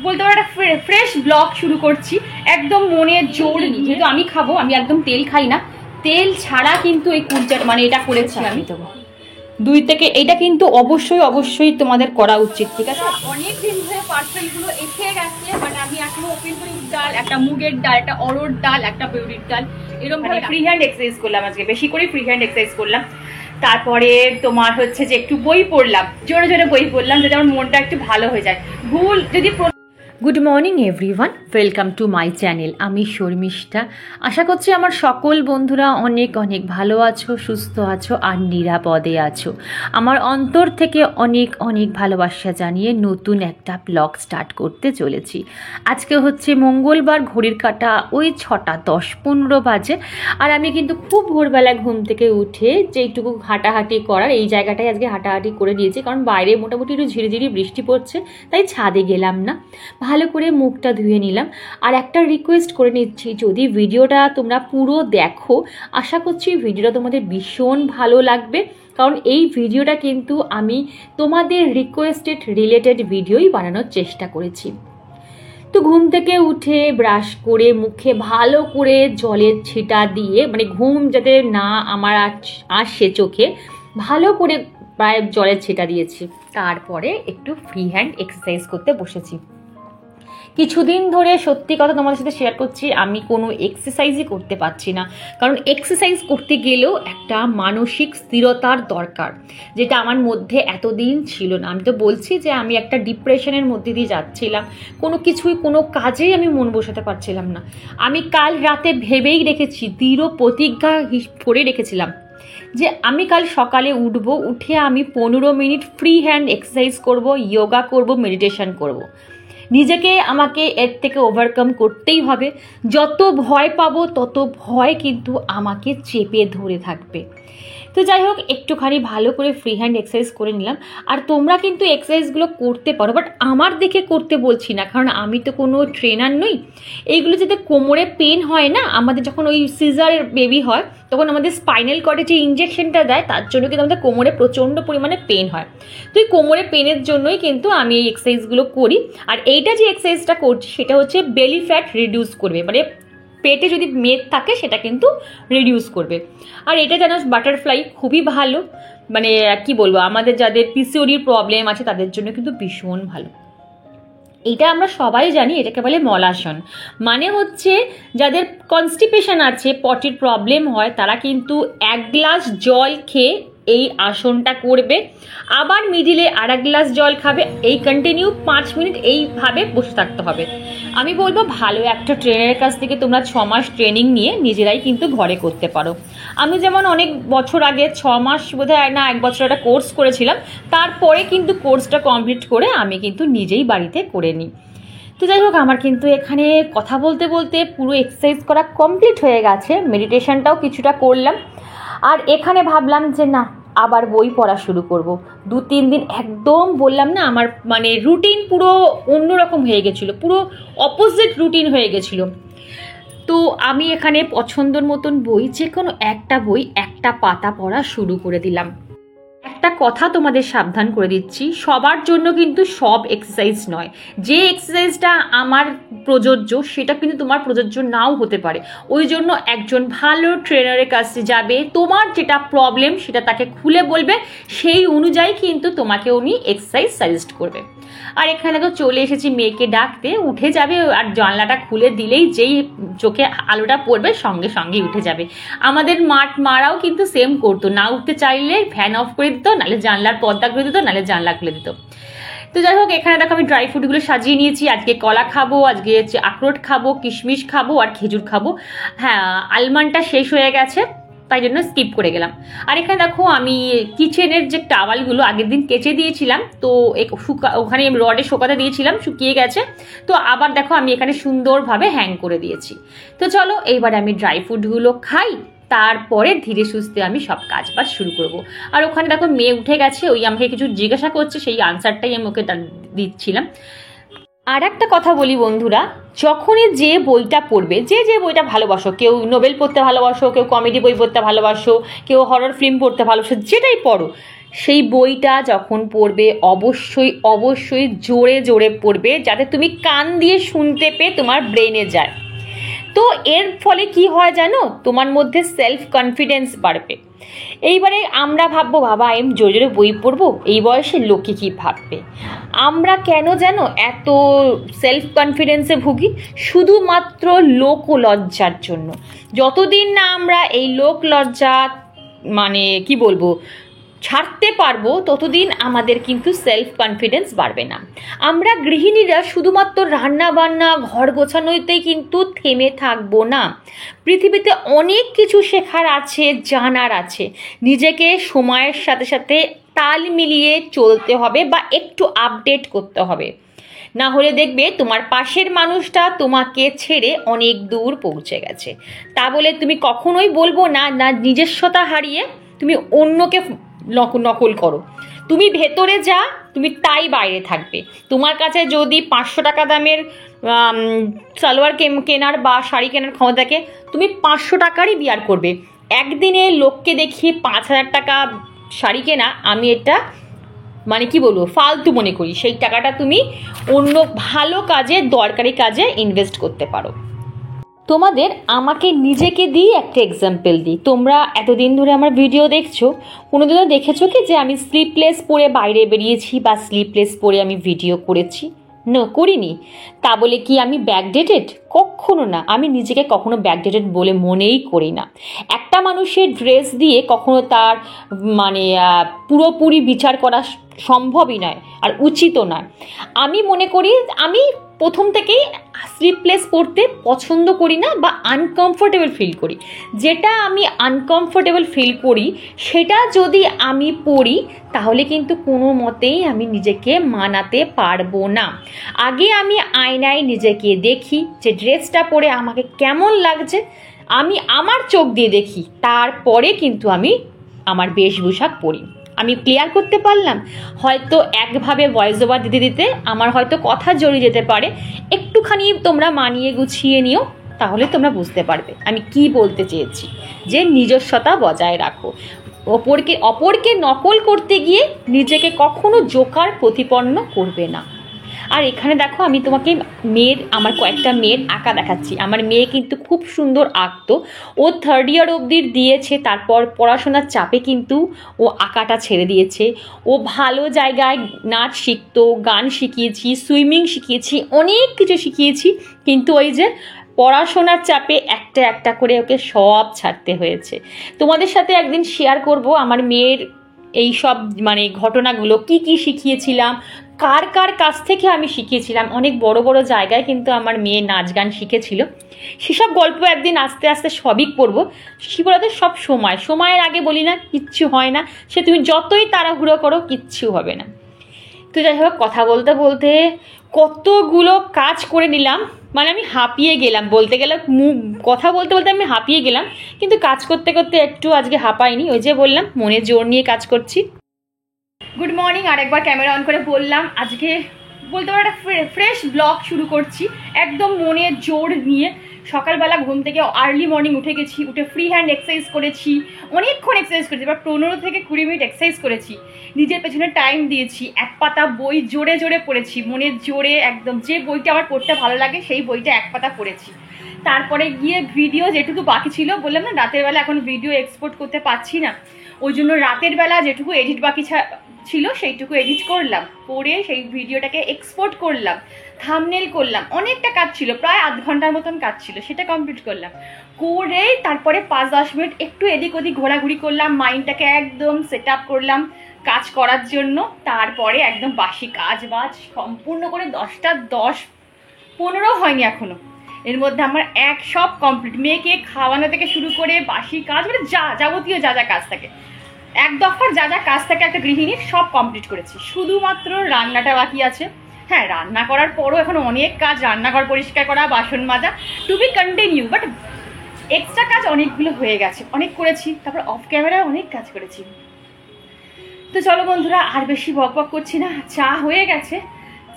বলতে পারো একটা ফ্রেশ ব্লগ শুরু করছি একদম মনের জোর নিয়ে। যেহেতু আমি খাবো, আমি একদম তেল খাই না, তেল ছাড়া কিন্তু এই কুলচাটা মানে এটা করেছি আমি। তো 2 থেকে এটা কিন্তু অবশ্যই তোমাদের করা উচিত, ঠিক আছে? অনেক দিন ধরে পার্সেলগুলো এসে গেছে, মানে আমি এখনো ওপেন করি। ডাল, একটা মুগের ডাল, একটা অরহর ডাল, একটা বিউলির ডাল, এরকম ভাবে ফ্রি হ্যান্ড এক্সারসাইজ করলাম আজকে, বেশি করে ফ্রি হ্যান্ড এক্সারসাইজ করলাম। তারপরে তোমার হচ্ছে যে একটু বই পড়লাম, জোরে জোরে বই পড়লাম, যাতে আমার মনটা একটু ভালো হয়ে যায়। ভুল যদি good morning everyone, welcome to my channel. আমি শর্মিষ্ঠা। আশা করছি আমার সকল বন্ধুরা অনেক অনেক ভালো আছো, সুস্থ আছো আর নিরাপদে আছো। আমার অন্তর থেকে অনেক অনেক ভালোবাসা জানিয়ে নতুন একটা ব্লগ স্টার্ট করতে চলেছি। আজকে হচ্ছে মঙ্গলবার, ঘড়ির কাঁটা ওই 6টা 10-15 বাজে। আর আমি কিন্তু খুব ভোরবেলা ঘুম থেকে উঠে যেইটুকু হাঁটাহাঁটি করার, এই জায়গাটায় আজকে হাঁটাহাঁটি করে নিয়েছি, কারণ বাইরে মোটামুটি একটু ঝিরিঝিরি বৃষ্টি পড়ছে, তাই ছাদে গেলাম না। ভালো করে মুখটা ধুয়ে নিলাম। আর একটা রিকোয়েস্ট করে নিচ্ছি, যদি ভিডিওটা তোমরা পুরো দেখো, আশা করছি ভিডিওটা তোমাদের ভীষণ ভালো লাগবে, কারণ এই ভিডিওটা কিন্তু আমি তোমাদের রিকোয়েস্টেড রিলেটেড ভিডিওই বানানোর চেষ্টা করেছি। তো ঘুম থেকে উঠে ব্রাশ করে মুখে ভালো করে জলের ছিটা দিয়ে, মানে ঘুম যাতে না আমার আসে চোখে, ভালো করে প্রায় জলের ছিটা দিয়েছি। তারপরে একটু ফ্রি হ্যান্ড এক্সারসাইজ করতে বসেছি। কিছুদিন ধরে সত্যি কথা তোমাদের সাথে শেয়ার করছি, আমি কোনো এক্সারসাইজই করতে পারছি না, কারণ এক্সারসাইজ করতে গেলেও একটা মানসিক স্থিরতার দরকার, যেটা আমার মধ্যে এতদিন ছিল না। আমি তো বলছি যে আমি একটা ডিপ্রেশনের মধ্যে দিয়ে যাচ্ছিলাম, কোনো কাজেই আমি মন বসাতে পারছিলাম না। আমি কাল রাতে ভেবেই রেখেছি, দৃঢ় প্রতিজ্ঞা করে রেখেছিলাম যে আমি কাল সকালে উঠে আমি 15 মিনিট ফ্রি হ্যান্ড এক্সারসাইজ করব, যোগা করব, মেডিটেশন করব। নিজেকে আমাকে এর থেকে ওভারকাম করতেই হবে। যত ভয় পাবো তত ভয় কিন্তু আমাকে চেপে ধরে থাকবে। তো যাই হোক, একটুখানি ভালো করে ফ্রি হ্যান্ড এক্সারসাইজ করে নিলাম। আর তোমরা কিন্তু এক্সারসাইজগুলো করতে পারো, বাট আমার দেখে করতে বলছি না, কারণ আমি তো কোনো ট্রেনার নই। এইগুলো যাতে কোমরে পেন হয় না, আমাদের যখন ওই সিজার বেবি হয় তখন আমাদের স্পাইনাল কর্ডে যে ইঞ্জেকশনটা দেয়, তার জন্য কিন্তু আমাদের কোমরে প্রচণ্ড পরিমাণে পেন হয়। তো এই কোমরে পেনের জন্যই কিন্তু আমি এই এক্সারসাইজগুলো করি। আর এইটা যে এক্সারসাইজটা করছি সেটা হচ্ছে বেলি ফ্যাট রিডিউস করবে, মানে পেটে যদি মেদ থাকে সেটা কিন্তু রিডিউস করবে। আর এটা যেন বাটারফ্লাই খুবই ভালো, মানে কি বলবো, আমাদের যাদের পিসিওডির প্রবলেম আছে তাদের জন্য কিন্তু ভীষণ ভালো। এটা আমরা সবাই জানি, এটাকে বলে মলাসন। মানে হচ্ছে যাদের কনস্টিপেশন আছে, পটির প্রবলেম হয়, তারা কিন্তু 1 গ্লাস জল খেয়ে এই আসনটা করবে, আবার মিডিলে 1 গ্লাস জল খাবে, এই কন্টিনিউ 5 মিনিট এইভাবে বসে থাকতে হবে। আমি বলবো ভালো একটা ট্রেনারের কাছ থেকে তোমরা 6 মাস ট্রেনিং নিয়ে নিজেরাই কিন্তু ঘরে করতে পারো। আমি যেমন অনেক বছর আগে 6 মাস বোধহয় না 1 বছর একটা কোর্স করেছিলাম, তারপরে কিন্তু কোর্সটা কমপ্লিট করে আমি কিন্তু নিজেই বাড়িতে করে নিই। তো যাই হোক, আমার কিন্তু এখানে কথা বলতে বলতে পুরো এক্সারসাইজ করা কমপ্লিট হয়ে গেছে, মেডিটেশনটাও কিছুটা করলাম। আর এখানে ভাবলাম যে না, আবার বই পড়া শুরু করব। 2-3 দিন একদম বললাম না, আমার মানে রুটিন পুরো অন্যরকম হয়ে গেছিলো, পুরো অপোজিট রুটিন হয়ে গেছিলো। তো আমি এখানে পছন্দর মতন বই, যে কোনো একটা বই একটা পাতা পড়া শুরু করে দিলাম। একটা কথা তোমাদের সাবধান করে দিচ্ছি, সবার জন্য কিন্তু সব এক্সারসাইজ নয়। যে এক্সারসাইজটা আমার প্রযোজ্য সেটা কিন্তু তোমার প্রযোজ্য নাও হতে পারে। ওই জন্য একজন ভালো ট্রেনারের কাছে যাবে, তোমার যেটা প্রবলেম সেটা তাকে খুলে বলবে, সেই অনুযায়ী কিন্তু তোমাকে উনি এক্সারসাইজ সাজেস্ট করবে। আর এখানে তো চলে এসেছি মেয়েকে ডাকতে, উঠে যাবে, আর জানলাটা খুলে দিলেই যেই চোখে আলোটা পড়বে সঙ্গে সঙ্গেই উঠে যাবে। আমাদের মারাও কিন্তু সেম করতো, না উঠতে চাইলে ফ্যান অফ করে দিত, নাহলে জানলার পর্দা করে দিত, নাহলে জানলা খুলে দিত। তো যাই হোক, এখানে দেখো আমি ড্রাই ফ্রুটগুলো সাজিয়ে নিয়েছি। আজকে কলা খাবো, আজকে হচ্ছে আখরোট খাবো, কিশমিশ খাবো আর খেজুর খাবো। হ্যাঁ, আলমন্ডটা শেষ হয়ে গেছে, তাই জন্য স্কিপ করে গেলাম। আর এখানে দেখো আমি কিচেনের যে টাওয়ালগুলো আগের দিন কেচে দিয়েছিলাম, তো ওখানে রডে শুকাতে দিয়েছিলাম, শুকিয়ে গেছে। তো আবার দেখো আমি এখানে সুন্দরভাবে হ্যাং করে দিয়েছি। তো চলো এইবার আমি ড্রাই ফ্রুটগুলো খাই, তারপরে ধীরে সুস্থে আমি সব কাজ বাজ শুরু করব। আর ওখানে দেখো মেয়ে উঠে গেছে, ওই আমাকে কিছু জিজ্ঞাসা করছে, সেই আনসারটাই আমি ওকে দিচ্ছিলাম। আর একটা কথা বলি বন্ধুরা, যখনই যে বইটা পড়বে, যে বইটা ভালোবাসো, কেউ নোবেল পড়তে ভালোবাসো, কেউ কমেডি বই পড়তে ভালোবাসো, কেউ হরর ফিল্ম পড়তে ভালোবাসো, যেটাই পড়ো, সেই বইটা যখন পড়বে অবশ্যই অবশ্যই জোরে জোরে পড়বে, যাতে তুমি কান দিয়ে শুনতে পেয়ে তোমার ব্রেনে যায়। তো এর ফলে কি হয় জানো, তোমার মধ্যে সেলফ কনফিডেন্স বাড়বে। এইবারে আমরা ভাববো বাবা আমি জোরে জোরে বই পড়বো, এই বয়সে লোকে কি ভাববে। আমরা কেন জানো এত সেলফ কনফিডেন্সে ভুগি? শুধুমাত্র লোক লজ্জার জন্য। যতদিন না আমরা এই লোক লজ্জা মানে কি বলবো ছাড়তে পারবো, ততদিন আমাদের কিন্তু সেলফ কনফিডেন্স বাড়বে না। আমরা গৃহিণীরা শুধুমাত্র রান্না বান্না ঘর গোছানোতেই কিন্তু থেমে থাকবো না। পৃথিবীতে অনেক কিছু শেখার আছে, জানার আছে। নিজেকে সময়ের সাথে সাথে তাল মিলিয়ে চলতে হবে বা একটু আপডেট করতে হবে, না হলে দেখবে তোমার পাশের মানুষটা তোমাকে ছেড়ে অনেক দূর পৌঁছে গেছে। তা বলে তুমি কখনোই বলবো না না নিজস্বতা হারিয়ে তুমি অন্যকে নকল করো। তুমি ভেতরে যা, তুমি তাই বাইরে থাকবে। তোমার কাছে যদি 500 টাকা দামের সালোয়ার কেনার বা শাড়ি কেনার ক্ষমতা থাকে, তুমি 500 টাকারই বিয়ার করবে। একদিনে লোককে দেখিয়ে 5000 টাকা শাড়ি কেনা, আমি এটা মানে কি বলবো ফালতু মনে করি। সেই টাকাটা তুমি অন্য ভালো কাজে, দরকারি কাজে ইনভেস্ট করতে পারো। তোমাদের আমাকে নিজেকে দিয়ে একটা এক্সাম্পল দিই। তোমরা এতদিন ধরে আমার ভিডিও দেখছো, কোনোদিনও দেখেছো কি যে আমি স্লিপলেস পরে বাইরে বেরিয়েছি বা স্লিপলেস পরে আমি ভিডিও করেছি? না, করিনি। তা বলে কি আমি ব্যাকডেটেড? কখনো না। আমি নিজেকে কখনো ব্যাকডেটেড বলে মনেই করি না। একটা মানুষের ড্রেস দিয়ে কখনো তার মানে পুরোপুরি বিচার করা সম্ভবই নয় আর উচিতও নয়। আমি মনে করি আমি প্রথম থেকেই স্লিপলেস পরতে পছন্দ করি না বা আনকমফোর্টেবল ফিল করি। যেটা আমি আনকমফোর্টেবল ফিল করি সেটা যদি আমি পরি, তাহলে কিন্তু কোনো মতেই আমি নিজেকে মানাতে পারবো না। আগে আমি আয়নায় নিজেকে দেখি যে ড্রেসটা পরে আমাকে কেমন লাগছে, আমি আমার চোখ দিয়ে দেখি, তারপরে কিন্তু আমি আমার বেশভূষা পরি। আমি ক্লিয়ার করতে পারলাম? হয়তো একভাবে ভয়েস ওভার দিতে দিতে আমার হয়তো কথা জড়িয়ে যেতে পারে, একটুখানি তোমরা মানিয়ে গুছিয়ে নিও, তাহলে তোমরা বুঝতে পারবে আমি কি বলতে চেয়েছি। যে নিজস্বতা বজায় রাখো, অপরকে নকল করতে গিয়ে নিজেকে কখনো জোকার প্রতিপন্ন করবে না। আর এখানে দেখো আমি তোমাকে আমার কয়েকটা মেয়ের আঁকা দেখাচ্ছি। আমার মেয়ে কিন্তু খুব সুন্দর আঁকতো। ও 3rd ইয়ার অবধি দিয়েছে, তারপর পড়াশোনার চাপে কিন্তু ও আঁকাটা ছেড়ে দিয়েছে। ও ভালো জায়গায় নাচ শিখতো, গান শিখিয়েছি, সুইমিং শিখিয়েছি, অনেক কিছু শিখিয়েছি, কিন্তু ওই যে পড়াশোনার চাপে একটা একটা করে ওকে সব ছাড়তে হয়েছে। তোমাদের সাথে একদিন শেয়ার করব আমার মেয়ের এই সব মানে ঘটনাগুলো, কি কি শিখিয়েছিলাম, কার কার কাছ থেকে আমি শিখিয়েছিলাম। অনেক বড় বড় জায়গায় কিন্তু আমার মেয়ে নাচ গান শিখেছিল। সেসব গল্প একদিন আস্তে আস্তে সবই করবো। কি বলতো, সব সময়ের আগে বলি না, কিচ্ছু হয় না। সে তুমি যতই তাড়াহুড়ো করো, কিচ্ছু হবে না। তো যাই হোক, কথা বলতে বলতে কতগুলো কাজ করে নিলাম, মানে আমি হাঁপিয়ে গেলাম। বলতে গেলে কথা বলতে বলতে আমি হাঁপিয়ে গেলাম, কিন্তু কাজ করতে করতে একটু আজকে হাঁপাইনি। ওই যে বললাম মনে জোর নিয়ে কাজ করছি। Good morning. আর একবার ক্যামেরা অন করে বললাম, আজকে বলতে পারো একটা ফ্রেশ ব্লগ শুরু করছি, একদম মনে জোর নিয়ে। সকালবেলা ঘুম থেকে আর্লি মর্নিং উঠে গেছি, উঠে ফ্রি হ্যান্ড এক্সারসাইজ করেছি, অনেকক্ষণ এক্সারসাইজ করেছি, এবার 15 থেকে 20 মিনিট এক্সারসাইজ করেছি, নিজের পেছনে টাইম দিয়েছি, এক পাতা বই জোরে জোরে পড়েছি, মনের জোরে একদম। যে বইটা আমার পড়তে ভালো লাগে সেই বইটা এক পাতা পড়েছি। তারপরে গিয়ে ভিডিও যেটুকু বাকি ছিল, বললাম না রাতের বেলা এখন ভিডিও এক্সপোর্ট করতে পারছি না, ওই জন্য রাতের বেলা যেটুকু এডিট বাকি ছিল সেইটুকু এডিট করলাম, করে সেই ভিডিওটাকে এক্সপোর্ট করলাম, থাম্বনেল করলাম, অনেকটা কাজ ছিল, প্রায় আধ ঘন্টার মতন কাজ ছিল, সেটা কমপ্লিট করলাম। করে তারপরে 5-10 মিনিট একটু এদিক ওদিক ঘোরাঘুরি করলাম, মাইন্ডটাকে একদম সেট আপ করলাম কাজ করার জন্য। তারপরে একদম বাসি কাজ বাজ সম্পূর্ণ করে 10টা 10-15 হয়নি এখনো, এর মধ্যে আমার সব কমপ্লিট। মেয়েকে খাওয়ানো থেকে শুরু করে বাসি কাজ, মানে যাবতীয় যা যা কাজ থাকে, এক দফার যা যা কাজ থাকে একটা গৃহিণীর, সব কমপ্লিট করেছি। শুধুমাত্র রান্নাটা বাকি আছে। হ্যাঁ, রান্না করার পরও এখন অনেক কাজ, রান্নাঘর পরিষ্কার করা, বাসন মাজা, to be continued, but extra কাজ অনেকগুলো হয়ে গেছে, অনেক করেছি। তারপর অফ ক্যামেরায় অনেক কাজ করেছি। তো চলো বন্ধুরা, আর বেশি বকবক করছি না, চা হয়ে গেছে।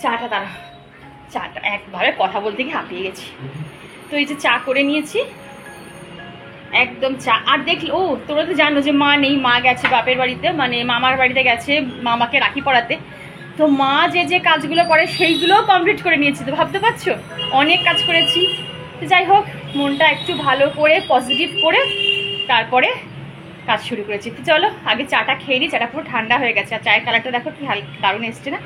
চাটা একভাবে কথা বলতে গিয়ে হাঁপিয়ে গেছি। তো এই যে চা করে নিয়েছি, একদম চা। আর দেখলি ও তোরা তো জানো যে মা নেই, মা গেছে বাপের বাড়িতে, মানে মামার বাড়িতে গেছে মামাকে রাখি পড়াতে। তো মা যে যে কাজগুলো করে সেইগুলোও কমপ্লিট করে নিয়েছি। তো ভাবতে পারছো অনেক কাজ করেছি। তো যাই হোক, মনটা একটু ভালো করে পজিটিভ করে তারপরে কাজ শুরু করেছি। তো চলো আগে চাটা খেয়ে নিই, চাটা পুরো ঠান্ডা হয়ে গেছে। আর চায়ের কালারটা দেখো কি হালকা দারুণ এসছে না?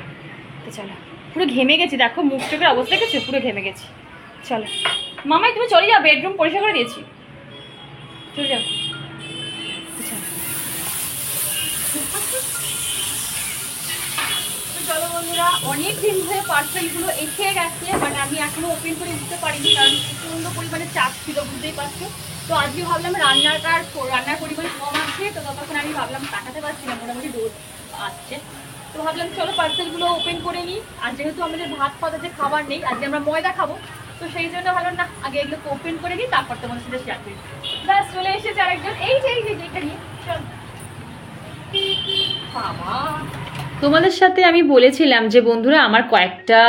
তো চলো, পুরো ঘেমে গেছি, দেখো মুখ চোখের অবস্থা দেখেছো, পুরো ঘেমে গেছি। চলো মামাই তুমি চলে যাও, বেডরুম পরিষ্কার করে দিয়েছি, চলে যাও। চলো বন্ধুরা, অনেক দিন ধরে পার্সেলগুলো এসে গেছে, মানে আমি এখনো ওপেন করে উঠতে পারিনি, কারণ প্রচন্ড পরিমাণে চাপ ছিল, বুঝতেই পারছো। তো আজকে ভাবলাম রান্নার পরিমাণ কম আছে, তো ততক্ষণ আমি ভাবলাম কাটাতে পারছি না, মোটামুটি রোদ আসছে। তো ভাবলাম চলো পার্সেলগুলো ওপেন করে নিই। আর যেহেতু আমাদের ভাত পাতাতে খাবার নেই, আজকে আমরা ময়দা খাবো, তো সেই জন্য ভাবলাম না আগে এগুলো ওপেন করে নিই, তারপর তোমাদের সাথে শেয়ার করি। ব্যাস চলে এসেছে আরেকজন, এই যে এটা নিয়ে চল। বাবা, তোমাদের সাথে আমি বলেছিলাম যে বন্ধুরা আমার কয়েকটা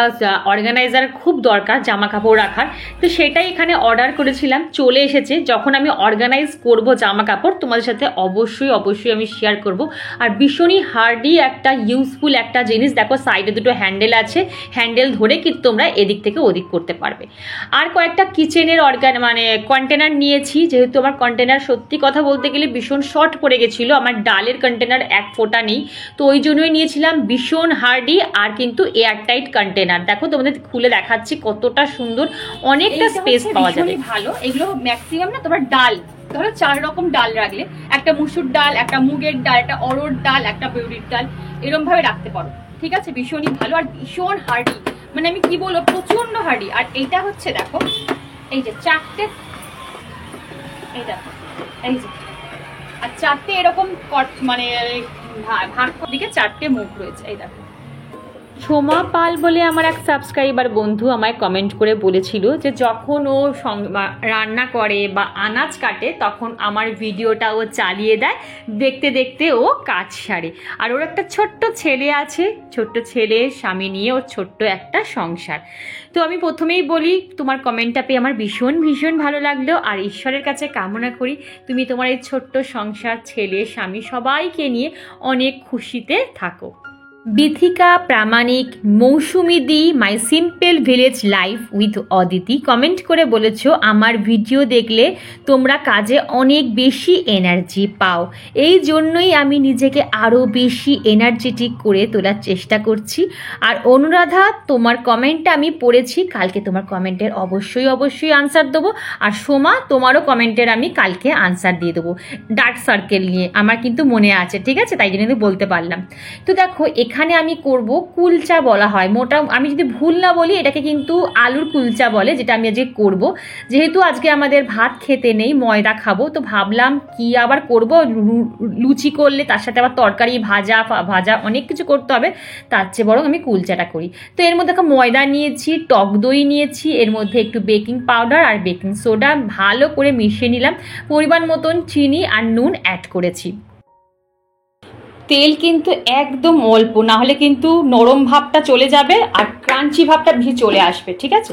অর্গানাইজার খুব দরকার জামা কাপড় রাখার, তো সেটাই এখানে অর্ডার করেছিলাম, চলে এসেছে। যখন আমি অর্গানাইজ করব জামা কাপড় তোমাদের সাথে অবশ্যই আমি শেয়ার করব। আর ভীষণই হার্ডি একটা ইউজফুল একটা জিনিস, দেখো সাইডে দুটো হ্যান্ডেল আছে, হ্যান্ডেল ধরে কিন্তু তোমরা এদিক থেকে ওদিক করতে পারবে। আর কয়েকটা কিচেনের কন্টেনার নিয়েছি, যেহেতু আমার কন্টেনার সত্যি কথা বলতে গেলে ভীষণ শর্ট পড়ে গেছিলো, আমার ডালের কন্টেনার এক ফোঁটা নেই, তো ওই জন্যই নিয়েছিলাম ভীষণ হার্ডি আর কিন্তু এয়ারটাইট কন্টেনার। দেখো তোমাদের খুলে দেখাচ্ছি কতটা সুন্দর, অনেকটা স্পেস পাওয়া যাবে, ভালো। এগুলো ম্যাক্সিমাম না তোমরা ডাল ধরো 4 রকম ডাল রাখলে, একটা মুসুর ডাল, একটা মুগের ডাল, একটা অরড় ডাল, একটা বিউলির ডাল, এরকম ভাবে রাখতে পারো, ঠিক আছে? ভীষণই ভালো আর ভীষণ হার্ডি, মানে আমি কি বলবো প্রচন্ড হার্ডি। আর এইটা হচ্ছে দেখো এই যে 4টে, এই দেখো এই যে, আর 4টে এরকম মানে ভাগ দিকে 4টে মুখ রয়েছে, এই দেখো। সোমা পাল বলে আমার এক সাবস্ক্রাইবার বন্ধু আমায় কমেন্ট করে বলেছিল যে যখন ও রান্না করে বা আনাজ কাটে তখন আমার ভিডিওটা ও চালিয়ে দেয়, দেখতে দেখতে ও কাজ সারে। আর ওর একটা ছোট্ট ছেলে আছে, ছোট্ট ছেলে, স্বামী নিয়ে ওর ছোট্ট একটা সংসার। তো আমি প্রথমেই বলি তোমার কমেন্টটা পেয়ে আমার ভীষণ ভালো লাগলো। আর ঈশ্বরের কাছে কামনা করি তুমি তোমার এই ছোট্ট সংসার, ছেলে, স্বামী সবাইকে নিয়ে অনেক খুশিতে থাকো। Bithika Pramanik, Mousumi di, my simple village life with Aditi comment করে বলেছো আমার ভিডিও দেখলে তোমরা কাজে অনেক বেশি এনার্জি পাও, এই জন্যই আমি নিজেকে আরও বেশি এনার্জেটিক করে তোলার চেষ্টা করছি। আর অনুরাধা তোমার কমেন্টটা আমি পড়েছি, কালকে তোমার কমেন্টের অবশ্যই আনসার দেবো। আর সোমা তোমারও কমেন্টের আমি কালকে আনসার দিয়ে দেবো, ডার্ক সার্কেল নিয়ে আমার কিন্তু মনে আছে, ঠিক আছে? তাই জন্য বলতে পারলাম। তো দেখো এখানে আমি করব কুলচা বলা হয়, মোটা আমি যদি ভুল না বলি এটাকে কিন্তু আলুর কুলচা বলে, যেটা আমি আজকে করব। যেহেতু আজকে আমাদের ভাত খেতে নেই, ময়দা খাবো, তো ভাবলাম কি আবার করব, লুচি করলে তার সাথে আবার তরকারি ভাজা অনেক কিছু করতে হবে, তার চেয়ে বরং আমি কুলচাটা করি। তো এর মধ্যে ময়দা নিয়েছি, টক দই নিয়েছি, এর মধ্যে একটু বেকিং পাউডার আর বেকিং সোডা ভালো করে মিশিয়ে নিলাম, পরিমাণ মতন চিনি আর নুন অ্যাড করেছি। তেল কিন্তু একদম অল্প, না হলে কিন্তু নরম ভাবটা চলে যাবে আর ক্রাঞ্চি ভাবটা চলে আসবে, ঠিক আছে?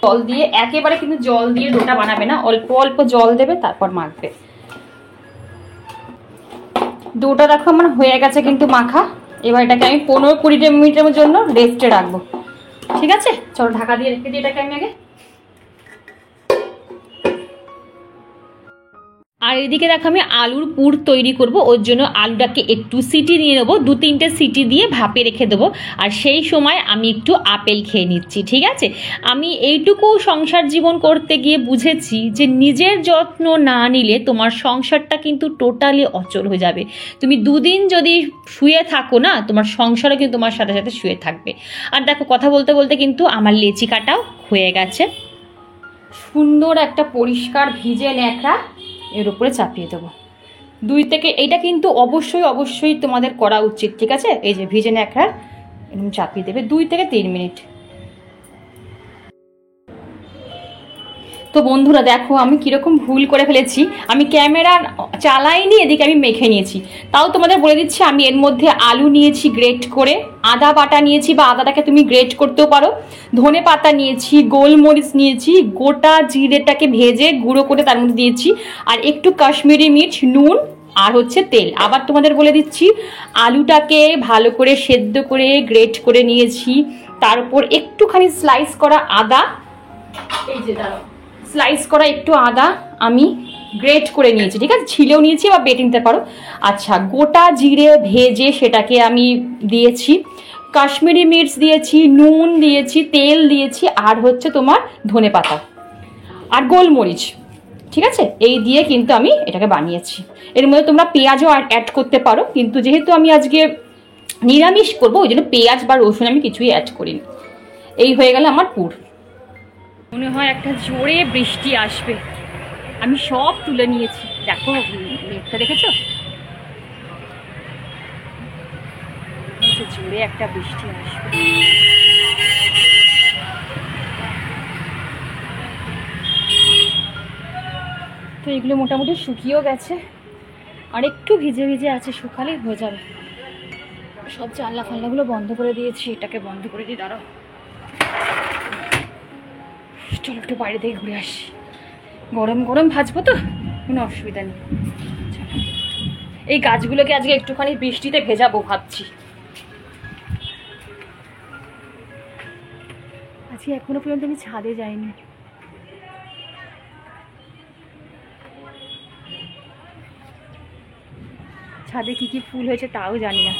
জল দিয়ে একেবারে কিন্তু জল দিয়ে ডোটা বানাবে না, অল্প জল দেবে তারপর মাখবে। ডোটা দেখো আমার হয়ে গেছে কিন্তু মাখা। এবার এটাকে আমি 15-20 মিনিটের জন্য রেস্টে রাখবো, ঠিক আছে? চলো ঢাকা দিয়ে রেখে দিই এটাকে আমি আগে। আর এদিকে দেখো আমি আলুর পুর তৈরি করব, ওর জন্য আলুটাকে একটু সিটি নিয়ে নেবো, 2-3টে সিটি দিয়ে ভাপে রেখে দেবো। আর সেই সময় আমি একটু আপেল খেয়ে নিচ্ছি, ঠিক আছে? আমি এইটুকু সংসার জীবন করতে গিয়ে বুঝেছি যে নিজের যত্ন না নিলে তোমার সংসারটা কিন্তু টোটালি অচল হয়ে যাবে। তুমি 2 দিন যদি শুয়ে থাকো না, তোমার সংসারও কিন্তু তোমার সাথে সাথে শুয়ে থাকবে। আর দেখো কথা বলতে বলতে কিন্তু আমার লেচি কাটাও হয়ে গেছে। সুন্দর একটা পরিষ্কার ভিজে ন্যাকড়া এর উপরে চাপিয়ে দেবো। 2 থেকে এইটা কিন্তু অবশ্যই তোমাদের করা উচিত, ঠিক আছে? এই যে ভিজে ন্যাকড়া এরকম চাপিয়ে দেবে 2 থেকে 3 মিনিট। তো বন্ধুরা দেখো আমি কিরকম ভুল করে ফেলেছি, আমি ক্যামেরা চালাইনি, এদিকে আমি মেখে নিয়েছি। তাও তোমাদের বলে দিচ্ছি, আমি এর মধ্যে আলু নিয়েছি গ্রেট করে, আদা বাটা নিয়েছি বা আদাটাকে তুমি গ্রেট করতেও পারো, ধনে পাতা নিয়েছি, গোলমরিচ নিয়েছি, গোটা জিরেটাকে ভেজে গুঁড়ো করে তার মধ্যে দিয়েছি, আর একটু কাশ্মীরি মির্চ, নুন আর হচ্ছে তেল। আবার তোমাদের বলে দিচ্ছি, আলুটাকে ভালো করে সেদ্ধ করে গ্রেট করে নিয়েছি, তার উপর একটুখানি স্লাইস করা আদা, এই যে দাঁড়াও, স্লাইস করা একটু আদা আমি গ্রেট করে নিয়েছি, ঠিক আছে, ছিলেও নিয়েছি বা বেটে নিতে পারো। আচ্ছা, গোটা জিরে ভেজে সেটাকে আমি দিয়েছি, কাশ্মীরি মির্চ দিয়েছি, নুন দিয়েছি, তেল দিয়েছি, আর হচ্ছে তোমার ধনে পাতা আর গোলমরিচ, ঠিক আছে, এই দিয়ে কিন্তু আমি এটাকে বানিয়েছি। এর মধ্যে তোমরা পেঁয়াজও অ্যাড করতে পারো, কিন্তু যেহেতু আমি আজকে নিরামিষ করবো ওই জন্য পেঁয়াজ বা রসুন আমি কিছুই অ্যাড করিনি। এই হয়ে গেল আমার পুর। মনে হয় একটা জোরে বৃষ্টি আসবে, আমি সব তুলে নিয়েছি, দেখো মেঘটা দেখেছো, জোরে একটা বৃষ্টি আসবে। তো এগুলো মোটামুটি শুকিয়েও গেছে, আর একটু ভিজে ভিজে আছে, শুকালেই হয়ে যাবে। সব জানলা ফাল্লাগুলো বন্ধ করে দিয়েছি, এটাকে বন্ধ করে দিই, দাঁড়াও। চলো একটু বাইরে থেকে ঘুরে আসি, গরম গরম ভাজবো তো, কোনো অসুবিধা নেই। এই গাছগুলোকে আজকে একটুখানি বৃষ্টিতে ভেজাবো ভাবছি। আজকে এখনো পর্যন্ত আমি ছাদে যাইনি। ছাদে কি কি ফুল হয়েছে তাও জানি না,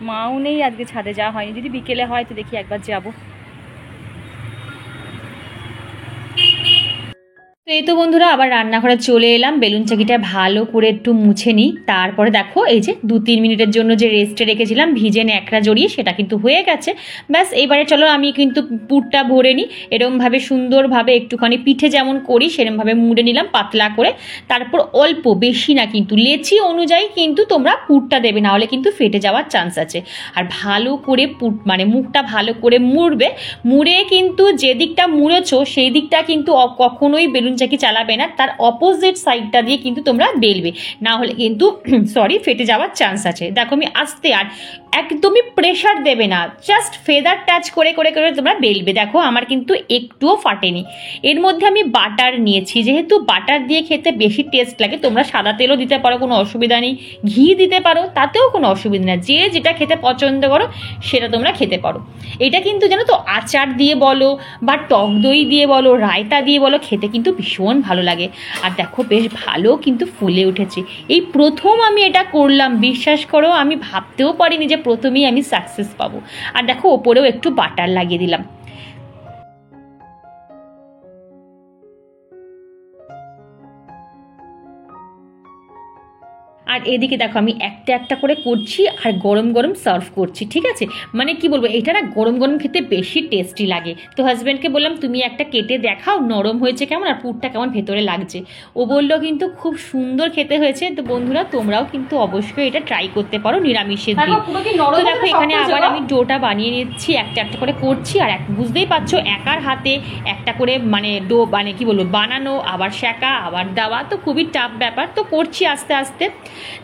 মাও নেই আজকে, ছাদে যাওয়া হয়নি, যদি বিকেলে হয় তো দেখি একবার যাবো। তো এই তো বন্ধুরা আবার রান্নাঘরে চলে এলাম, বেলুন চাকিটা ভালো করে একটু মুছে নিই। তারপরে দেখো এই যে 2-3 মিনিটের জন্য যে রেস্টে রেখেছিলাম ভিজে ন্যাকড়া জড়িয়ে, সেটা কিন্তু হয়ে গেছে। ব্যাস এবারে চলো আমি কিন্তু পুরটা ভরে নিই, এরমভাবে সুন্দরভাবে একটুখানি পিঠে যেমন করি সেরমভাবে মুড়ে নিলাম পাতলা করে। তারপর অল্প, বেশি না কিন্তু, লেচি অনুযায়ী কিন্তু তোমরা পুরটা দেবে, না হলে কিন্তু ফেটে যাওয়ার চান্স আছে। আর ভালো করে পুর মানে মুখটা ভালো করে মুড়বে, মুড়ে কিন্তু যে দিকটা মুড়েছো সেই দিকটা কিন্তু কখনোই বেলুন চাকি চালাবে না, তার অপোজিট সাইডটা দিয়ে কিন্তু তোমরা বেলবে, না হলে কিন্তু সরি ফেটে যাওয়ার চান্স আছে। দেখো আমি আস্তে, আর একদমই প্রেশার দেবে না, জাস্ট ফেদার টাচ করে করে করে তোমরা বেলবে। দেখো আমার কিন্তু একটুও ফাটেনি। এর মধ্যে আমি বাটার নিয়েছি, যেহেতু বাটার দিয়ে খেতে বেশি টেস্ট লাগে, তোমরা সাদা তেলও দিতে পারো, কোনো অসুবিধা নেই, ঘি দিতে পারো, তাতেও কোনো অসুবিধা নেই, যে যেটা খেতে পছন্দ করো সেটা তোমরা খেতে পারো। এটা কিন্তু জানো তো আচার দিয়ে বলো বা টক দই দিয়ে বলো, রায়তা দিয়ে বলো, খেতে কিন্তু ভীষণ ভালো লাগে। আর দেখো বেশ ভালো কিন্তু ফুলে উঠেছে। এই প্রথম আমি এটা করলাম, বিশ্বাস করো আমি ভাবতেও পারিনি যে প্রথমেই আমি সাকসেস পাবো। আর দেখো ওপরেও একটু বাটার লাগিয়ে দিলাম। আর এদিকে দেখো আমি একটা একটা করে করছি আর গরম গরম সার্ভ করছি, ঠিক আছে, মানে কি বলবো, এটা না গরম গরম খেতে বেশি টেস্টি লাগে। তো হাজব্যান্ডকে বললাম তুমি একটা কেটে দেখাও নরম হয়েছে কেমন, আর পুরটা কেমন ভেতরে লাগছে। ও বললো কিন্তু খুব সুন্দর খেতে হয়েছে। তো বন্ধুরা তোমরাও কিন্তু অবশ্যই এটা ট্রাই করতে পারো নিরামিষের দিন। তো দেখো এখানে আবার আমি ডোটা বানিয়ে নিচ্ছি, একটা একটা করে করছি, আর বুঝতেই পারছো একার হাতে একটা করে মানে ডো মানে কি বলবো বানানো, আবার সেকা, আবার দেওয়া, তো খুবই টাফ ব্যাপার। তো করছি আস্তে আস্তে,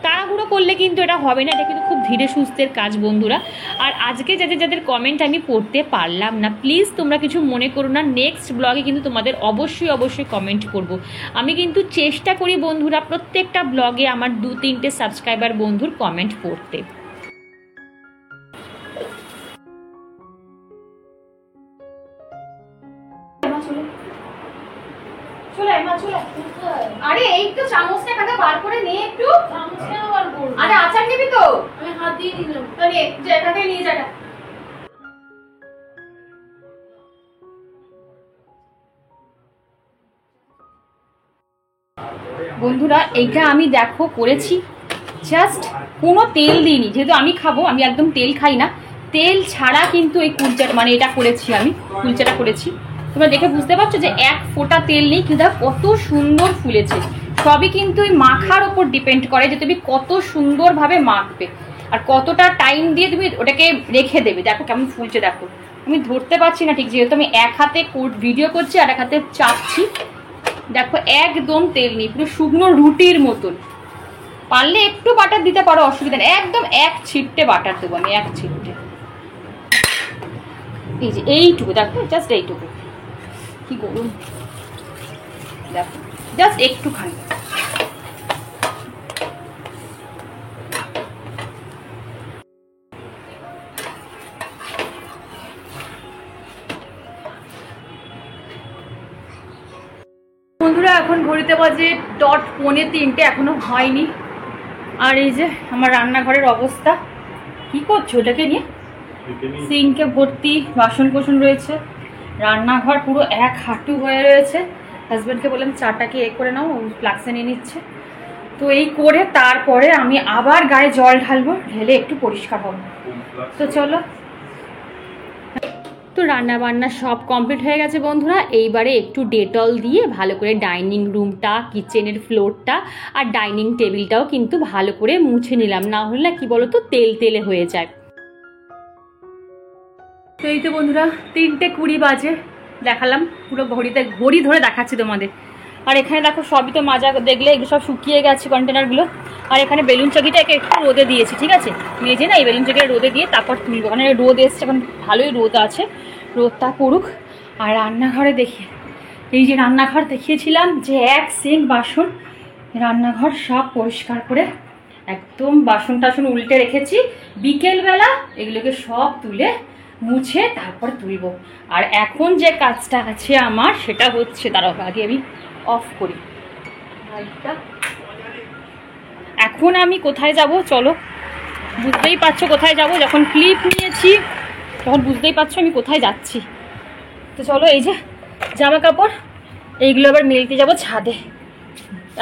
তাড়াহুড়ো করলে কিন্তু এটা হবে না, এটা কিন্তু খুব ধীরে সুস্থের কাজ বন্ধুরা। আর আজকে যাদের যাদের কমেন্ট আমি পড়তে পারলাম না, প্লিজ তোমরা কিছু মনে করো না, নেক্সট ব্লগে কিন্তু তোমাদের অবশ্যই অবশ্যই কমেন্ট করব। আমি কিন্তু চেষ্টা করি বন্ধুরা প্রত্যেকটা ব্লগে আমার 2-3টে সাবস্ক্রাইবার বন্ধুর কমেন্ট পড়তে। আরে এই তো চামচটা কাটা বার করে নে একটু। চামচ কেন বার করব? আরে আচার নিবি তো? আমি হাত দিয়ে দিলাম। আরে যে এটাকে নিয়ে যাটা। বন্ধুরা এইটা আমি দেখো করেছি, জাস্ট কোনো তেল দিইনি, যেহেতু আমি খাবো, আমি একদম তেল খাই না, তেল ছাড়া কিন্তু এই কুলচাটা মানে এটা করেছি, আমি কুলচাটা করেছি। তোমরা দেখে বুঝতে পারছো যে এক ফোঁটা তেল নেই, কিন্তু কত সুন্দর ফুলেছে। সবই কিন্তু ওই মাখার ওপর ডিপেন্ড করে যে তুমি কত সুন্দরভাবে মাখবে আর কতটা টাইম দিয়ে তুমি ওটাকে রেখে দেবে। দেখো কেমন ফুলছে, দেখো আমি ধরতে পারছি না ঠিক, যেহেতু আমি এক হাতে ভিডিও করছি আর এক হাতে চাপছি, দেখো একদম তেল নেই, পুরো শুকনো রুটির মতন। পারলে একটু বাটার দিতে পারো, অসুবিধা নেই। একদম এক ছিটটে বাটার দেবো আমি, এক ছিটটে। এই যে এইটুকু দেখো, জাস্ট এইটুকু। কি গরম দেখো, জাস্ট একটুখানি। বন্ধুরা এখন ঘড়িতে বাজে ডট 2:45, এখনো হয়নি। আর এই যে আমার রান্নাঘরের অবস্থা, কি করছো ওটাকে নিয়ে? সিঙ্কে ভর্তি বাসন কোসন রয়েছে, রান্নাঘর পুরো এক হাঁটু হয়ে রয়েছে। হাজব্যান্ডকে বললাম চাটাকে করে নাও, ফ্লাক্সে নিয়ে নিচ্ছে। তো এই করে তারপরে আমি আবার গায়ে জল ঢালবো, ঢেলে একটু পরিষ্কার হবো। তো চলো, তো রান্না বান্না সব কমপ্লিট হয়ে গেছে বন্ধুরা। এইবারে একটু ডেটল দিয়ে ভালো করে ডাইনিং রুমটা, কিচেনের ফ্লোরটা আর ডাইনিং টেবিলটাও কিন্তু ভালো করে মুছে নিলাম, না হলে কি বলতো তেল তেলে হয়ে যায়। তো এই তো বন্ধুরা 3:20 বাজে, দেখালাম পুরো ঘড়িতে, ঘড়ি ধরে দেখাচ্ছি তোমাদের। আর এখানে দেখো সবই তো মাজা, দেখলে এগুলো সব শুকিয়ে গেছে কন্টেনারগুলো। আর এখানে বেলুন চকিটাকে একটু রোদে দিয়েছি, ঠিক আছে, মেজে না এই বেলুন চকিটা রোদে দিয়ে তারপর তুলবো। ওখানে রোদ এসছে, এখন ভালোই রোদ আছে, রোদটা পড়ুক। আর রান্নাঘরে দেখি, এই যে রান্নাঘর দেখিয়েছিলাম যে এক সিঙ্ক বাসন, রান্নাঘর সব পরিষ্কার করে একদম বাসন টাসন উল্টে রেখেছি। বিকেলবেলা এগুলোকে সব তুলে মুছে তারপর তুলবো। আর এখন যে কাজটা আছে আমার সেটা হচ্ছে, তার আগে আমি অফ করি লাইটটা। এখন আমি কোথায় যাব চলো, বুঝতেই পারছো কোথায় যাব। যখন ক্লিপ নিয়েছি তখন বুঝতেই পারছো আমি কোথায় যাচ্ছি। তো চলো, এই যে জামা কাপড় এইগুলো আবার মেলতে যাব ছাদে।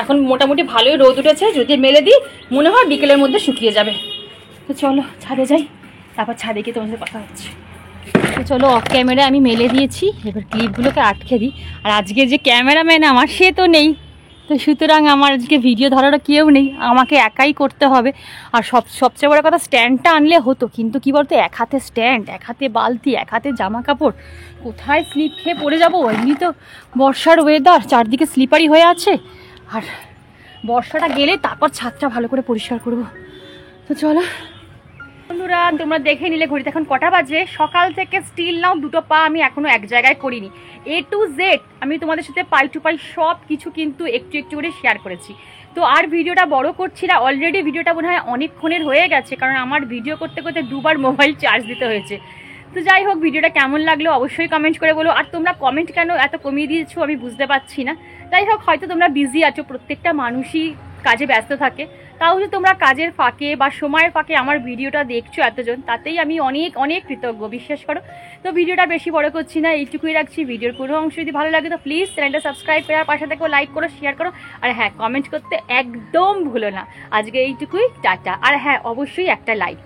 এখন মোটামুটি ভালোই রোদ উঠেছে, যদি মেলে দিই মনে হয় বিকেলের মধ্যে শুকিয়ে যাবে। তো চলো ছাদে যাই, তারপর ছাদে গিয়ে তোমাদের কথা হচ্ছে। তো চলো, অফ ক্যামেরায় আমি মেলে দিয়েছি, এবার ক্লিপগুলোকে আটকে দিই। আর আজকে যে ক্যামেরাম্যান আমার, সে তো নেই, তো সুতরাং আমার আজকে ভিডিও ধরারও কেউ নেই, আমাকে একাই করতে হবে। আর সবচেয়ে বড় কথা, স্ট্যান্ডটা আনলে হতো, কিন্তু কী বলতো, এক হাতে স্ট্যান্ড, এক হাতে বালতি, এক হাতে জামা কাপড়, কোথায় স্লিপ খেয়ে পড়ে যাবো। এমনি তো বর্ষার ওয়েদার, চারদিকে স্লিপারি হয়ে আছে। আর বর্ষাটা গেলে তারপর ছাদটা ভালো করে পরিষ্কার করব। তো চলো বন্ধুরা, তোমরা দেখে নিলে ঘড়িতে এখন কটা বাজে। সকাল থেকে স্টিল নাও দুটো পা আমি এখনো এক জায়গায় করিনি। A to Z আমি তোমাদের সাথে পাই টু পাই সব কিছু কিন্তু একটু একটু করে শেয়ার করেছি। তো আর ভিডিওটা বড় করছি না, অলরেডি ভিডিওটা মনে হয় অনেকক্ষণের হয়ে গেছে, কারণ আমার ভিডিও করতে করতে দুবার মোবাইল চার্জ দিতে হয়েছে। তো যাই হোক, ভিডিওটা কেমন লাগলো অবশ্যই কমেন্ট করে বলো। আর তোমরা কমেন্ট কেন এত কমিয়ে দিয়েছো আমি বুঝতে পারছি না। যাই হোক, হয়তো তোমরা বিজি আছো, প্রত্যেকটা মানুষই কাজে ব্যস্ত থাকে, তাহলে তোমরা কাজের ফাঁকে বা সময়ের ফাঁকে আমার ভিডিওটা দেখছো এতজন, তাতেই আমি অনেক অনেক কৃতজ্ঞ, বিশ্বাস করো। তো ভিডিওটা বেশি বড় করছি না, এইটুকুই রাখছি। ভিডিওর পুরো অংশ যদি ভালো লাগে তো প্লিজ চ্যানেলটা সাবস্ক্রাইব করে আর পাশে থেকেও লাইক করো, শেয়ার করো। আর হ্যাঁ, কমেন্ট করতে একদম ভুলো না। আজকে এইটুকুই, টাটা। আর হ্যাঁ, অবশ্যই একটা লাইক।